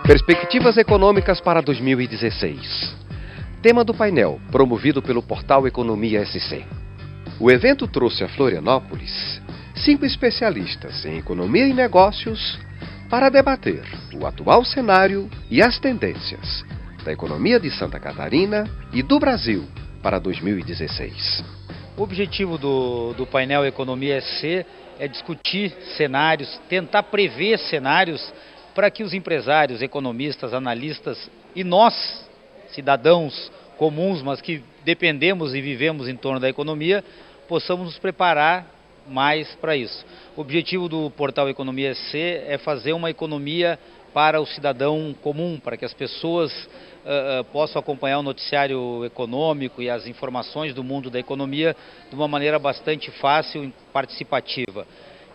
Perspectivas econômicas para 2016. Tema do painel, promovido pelo portal Economia SC. O evento trouxe a Florianópolis 5 especialistas em economia e negócios para debater o atual cenário e as tendências da economia de Santa Catarina e do Brasil para 2016. O objetivo do painel Economia SC é discutir cenários, tentar prever cenários para que os empresários, economistas, analistas e nós, cidadãos comuns, mas que dependemos e vivemos em torno da economia, possamos nos preparar mais para isso. O objetivo do portal Economia SC é fazer uma economia para o cidadão comum, para que as pessoas possam acompanhar o noticiário econômico e as informações do mundo da economia de uma maneira bastante fácil e participativa.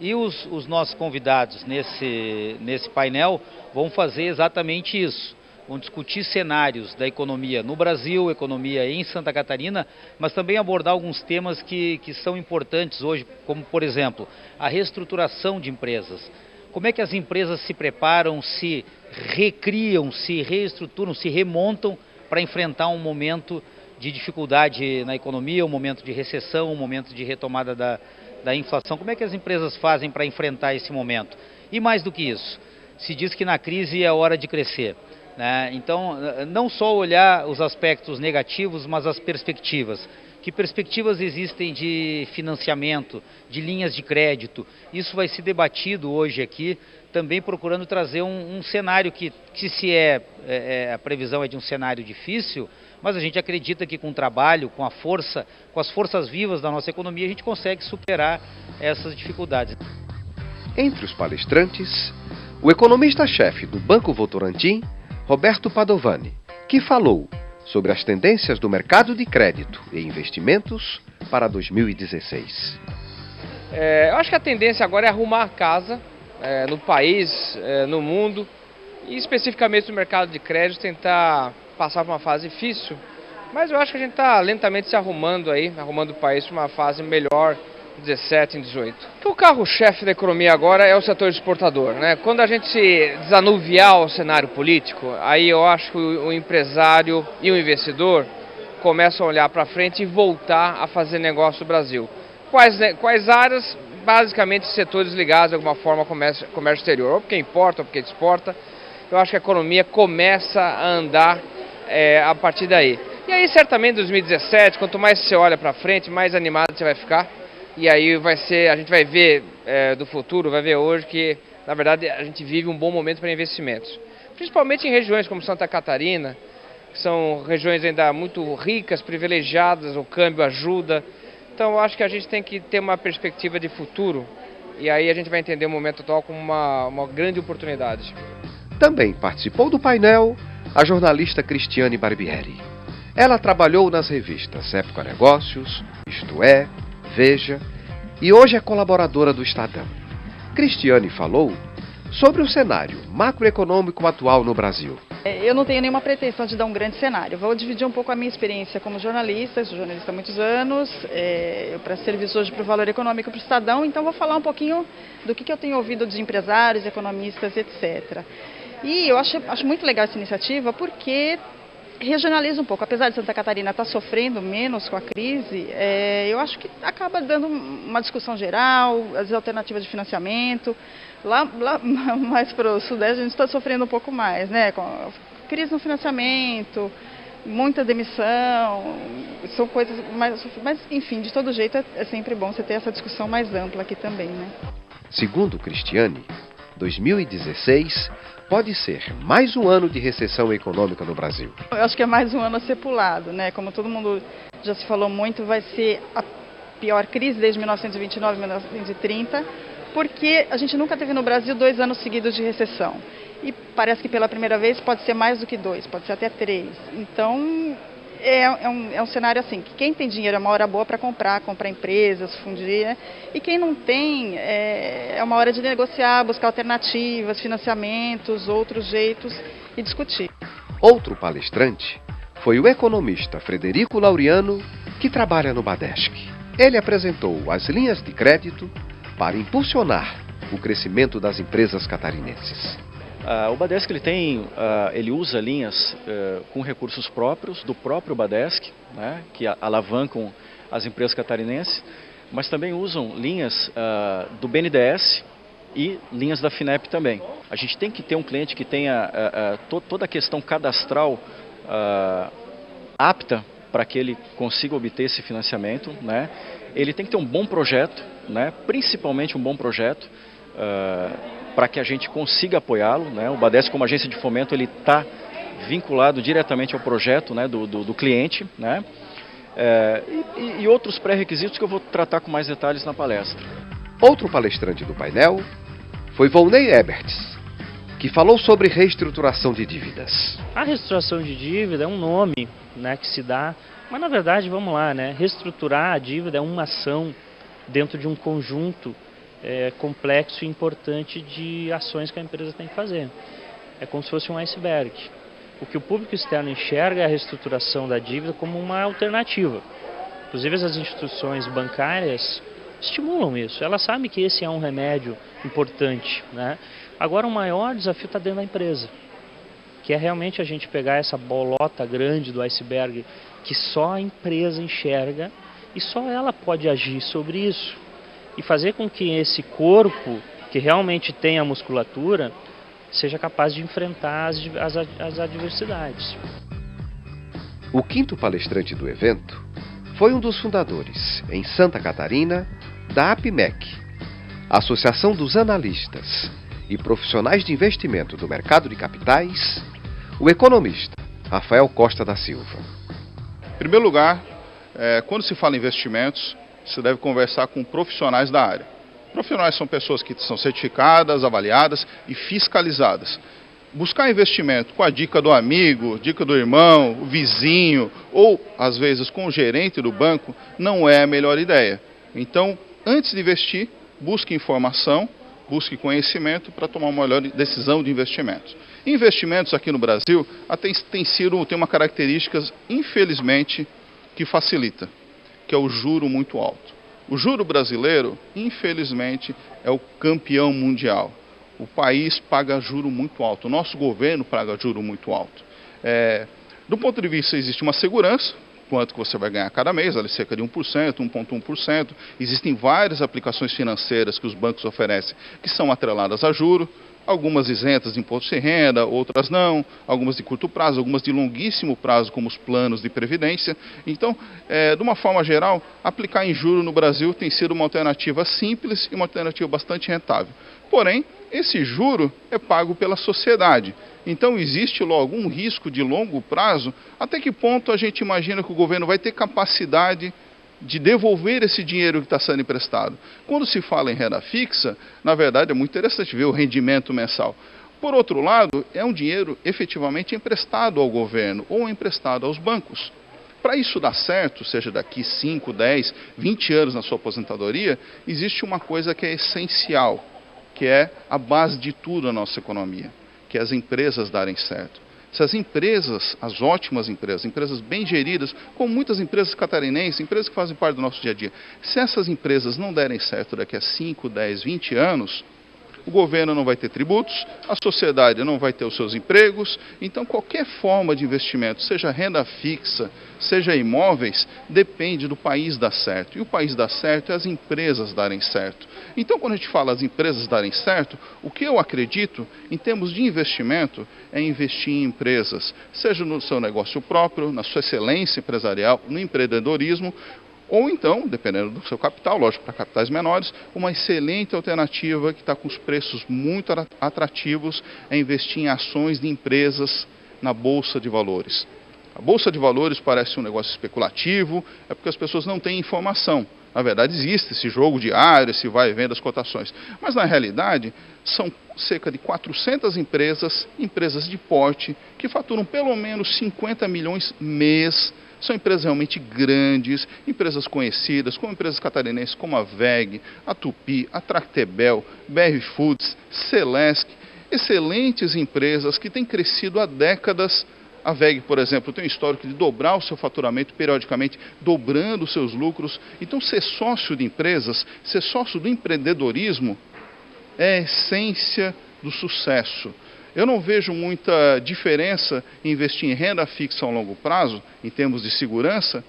E os nossos convidados nesse painel vão fazer exatamente isso. Vão discutir cenários da economia no Brasil, economia em Santa Catarina, mas também abordar alguns temas que são importantes hoje, como, por exemplo, a reestruturação de empresas. Como é que as empresas se preparam, se recriam, se reestruturam, se remontam para enfrentar um momento de dificuldade na economia, um momento de recessão, um momento de retomada da inflação. Como é que as empresas fazem para enfrentar esse momento? E mais do que isso, se diz que na crise é hora de crescer, né? Então, não só olhar os aspectos negativos, mas as perspectivas. Que perspectivas existem de financiamento, de linhas de crédito? Isso vai ser debatido hoje aqui, também procurando trazer um cenário que se a previsão é de um cenário difícil, mas a gente acredita que com o trabalho, com as forças vivas da nossa economia, a gente consegue superar essas dificuldades. Entre os palestrantes, o economista-chefe do Banco Votorantim, Roberto Padovani, que falou sobre as tendências do mercado de crédito e investimentos para 2016. Eu acho que a tendência agora é arrumar a casa no país, no mundo, e especificamente no mercado de crédito, tentar passar por uma fase difícil, mas eu acho que a gente está lentamente se arrumando o país para uma fase melhor em 17, em 18. O carro-chefe da economia agora é o setor exportador, né? Quando a gente desanuviar o cenário político, aí eu acho que o empresário e o investidor começam a olhar para frente e voltar a fazer negócio no Brasil. Quais áreas? Basicamente setores ligados de alguma forma ao comércio exterior, ou porque importa ou porque exporta. Eu acho que a economia começa a andar a partir daí. E aí certamente em 2017, quanto mais você olha para frente, mais animado você vai ficar. E aí a gente vai ver do futuro, vai ver hoje que, na verdade, a gente vive um bom momento para investimentos. Principalmente em regiões como Santa Catarina, que são regiões ainda muito ricas, privilegiadas, o câmbio ajuda. Então eu acho que a gente tem que ter uma perspectiva de futuro e aí a gente vai entender o momento atual como uma grande oportunidade. Também participou do painel a jornalista Cristiane Barbieri. Ela trabalhou nas revistas Época Negócios, Isto É, Veja, e hoje é colaboradora do Estadão. Cristiane falou sobre o cenário macroeconômico atual no Brasil. Eu não tenho nenhuma pretensão de dar um grande cenário. Vou dividir um pouco a minha experiência como jornalista. Sou jornalista há muitos anos. Eu presto serviço hoje para o Valor Econômico para o Estadão, então vou falar um pouquinho do que eu tenho ouvido de empresários, economistas, etc. E eu acho muito legal essa iniciativa porque regionaliza um pouco. Apesar de Santa Catarina estar sofrendo menos com a crise, eu acho que acaba dando uma discussão geral, as alternativas de financiamento. Lá mais para o Sudeste a gente está sofrendo um pouco mais, né? Com a crise no financiamento, muita demissão, são coisas mais... Mas, enfim, de todo jeito é sempre bom você ter essa discussão mais ampla aqui também, né? Segundo Cristiane, 2016 pode ser mais um ano de recessão econômica no Brasil. Eu acho que é mais um ano a ser pulado, né? Como todo mundo já se falou muito, vai ser a pior crise desde 1929 e 1930, porque a gente nunca teve no Brasil 2 anos seguidos de recessão. E parece que pela primeira vez pode ser mais do que 2, pode ser até 3. Então, é um cenário assim, que quem tem dinheiro é uma hora boa para comprar empresas, fundir, e quem não tem, é uma hora de negociar, buscar alternativas, financiamentos, outros jeitos e discutir. Outro palestrante foi o economista Frederico Laureano, que trabalha no Badesc. Ele apresentou as linhas de crédito para impulsionar o crescimento das empresas catarinenses. O Badesc ele usa linhas com recursos próprios do próprio Badesc, né, que alavancam as empresas catarinenses, mas também usam linhas do BNDES e linhas da FINEP também. A gente tem que ter um cliente que tenha toda a questão cadastral apta para que ele consiga obter esse financiamento, né? Ele tem que ter um bom projeto, né? Principalmente um bom projeto, para que a gente consiga apoiá-lo, né? O Badesc, como agência de fomento, ele está vinculado diretamente ao projeto, né, do cliente, né? E outros pré-requisitos que eu vou tratar com mais detalhes na palestra. Outro palestrante do painel foi Volney Eberts, que falou sobre reestruturação de dívidas. A reestruturação de dívida é um nome, né, que se dá, mas na verdade, vamos lá, né, reestruturar a dívida é uma ação dentro de um conjunto complexo e importante de ações que a empresa tem que fazer. É como se fosse um iceberg. O que o público externo enxerga é a reestruturação da dívida como uma alternativa. Inclusive as instituições bancárias estimulam isso. Elas sabem que esse é um remédio importante, né? Agora o maior desafio está dentro da empresa, que é realmente a gente pegar essa bolota grande do iceberg que só a empresa enxerga e só ela pode agir sobre isso. E fazer com que esse corpo, que realmente tem a musculatura, seja capaz de enfrentar as adversidades. O quinto palestrante do evento foi um dos fundadores, em Santa Catarina, da APMEC, Associação dos Analistas e Profissionais de Investimento do Mercado de Capitais, o economista Rafael Costa da Silva. Em primeiro lugar, quando se fala em investimentos, se deve conversar com profissionais da área. Profissionais são pessoas que são certificadas, avaliadas e fiscalizadas. Buscar investimento com a dica do amigo, dica do irmão, o vizinho ou, às vezes, com o gerente do banco, não é a melhor ideia. Então, antes de investir, busque informação, busque conhecimento para tomar uma melhor decisão de investimentos. Investimentos aqui no Brasil tem uma característica, infelizmente, que facilita, que é o juro muito alto. O juro brasileiro, infelizmente, é o campeão mundial. O país paga juro muito alto, o nosso governo paga juro muito alto. Do ponto de vista, existe uma segurança, quanto que você vai ganhar cada mês, ali cerca de 1%, 1,1%. Existem várias aplicações financeiras que os bancos oferecem, que são atreladas a juro, algumas isentas de imposto de renda, outras não, algumas de curto prazo, algumas de longuíssimo prazo, como os planos de previdência. Então, de uma forma geral, aplicar em juro no Brasil tem sido uma alternativa simples e uma alternativa bastante rentável. Porém, esse juro é pago pela sociedade. Então, existe logo um risco de longo prazo. Até que ponto a gente imagina que o governo vai ter capacidade de devolver esse dinheiro que está sendo emprestado? Quando se fala em renda fixa, na verdade é muito interessante ver o rendimento mensal. Por outro lado, é um dinheiro efetivamente emprestado ao governo ou emprestado aos bancos. Para isso dar certo, seja daqui 5, 10, 20 anos na sua aposentadoria, existe uma coisa que é essencial, que é a base de tudo na nossa economia, que é as empresas darem certo. Se as empresas, as ótimas empresas, empresas bem geridas, como muitas empresas catarinenses, empresas que fazem parte do nosso dia a dia, se essas empresas não derem certo daqui a 5, 10, 20 anos, o governo não vai ter tributos, a sociedade não vai ter os seus empregos. Então qualquer forma de investimento, seja renda fixa, seja imóveis, depende do país dar certo. E o país dar certo é as empresas darem certo. Então quando a gente fala as empresas darem certo, o que eu acredito em termos de investimento é investir em empresas, seja no seu negócio próprio, na sua excelência empresarial, no empreendedorismo, ou então, dependendo do seu capital, lógico, para capitais menores, uma excelente alternativa que está com os preços muito atrativos é investir em ações de empresas na Bolsa de Valores. A Bolsa de Valores parece um negócio especulativo, é porque as pessoas não têm informação. Na verdade, existe esse jogo diário, esse vai e vem das cotações. Mas, na realidade, são cerca de 400 empresas de porte, que faturam pelo menos 50 milhões mês. São empresas realmente grandes, empresas conhecidas, como empresas catarinenses como a WEG, a Tupi, a Tractebel, BR Foods, Celesc. Excelentes empresas que têm crescido há décadas. A WEG, por exemplo, tem um histórico de dobrar o seu faturamento periodicamente, dobrando os seus lucros. Então, ser sócio de empresas, ser sócio do empreendedorismo, é a essência do sucesso. Eu não vejo muita diferença em investir em renda fixa a longo prazo, em termos de segurança,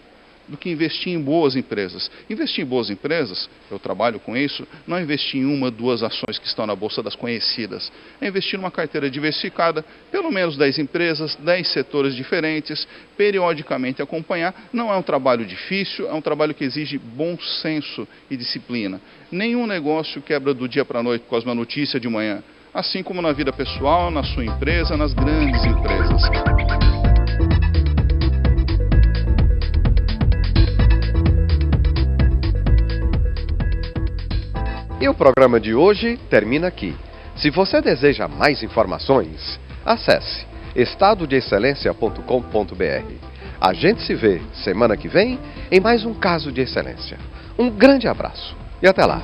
do que investir em boas empresas. Investir em boas empresas, eu trabalho com isso, não é investir em uma, duas ações que estão na bolsa das conhecidas. É investir numa carteira diversificada, pelo menos 10 empresas, 10 setores diferentes, periodicamente acompanhar. Não é um trabalho difícil, é um trabalho que exige bom senso e disciplina. Nenhum negócio quebra do dia para a noite por causa de uma notícia de manhã. Assim como na vida pessoal, na sua empresa, nas grandes empresas. E o programa de hoje termina aqui. Se você deseja mais informações, acesse estadodeexcelência.com.br. A gente se vê semana que vem em mais um caso de excelência. Um grande abraço e até lá!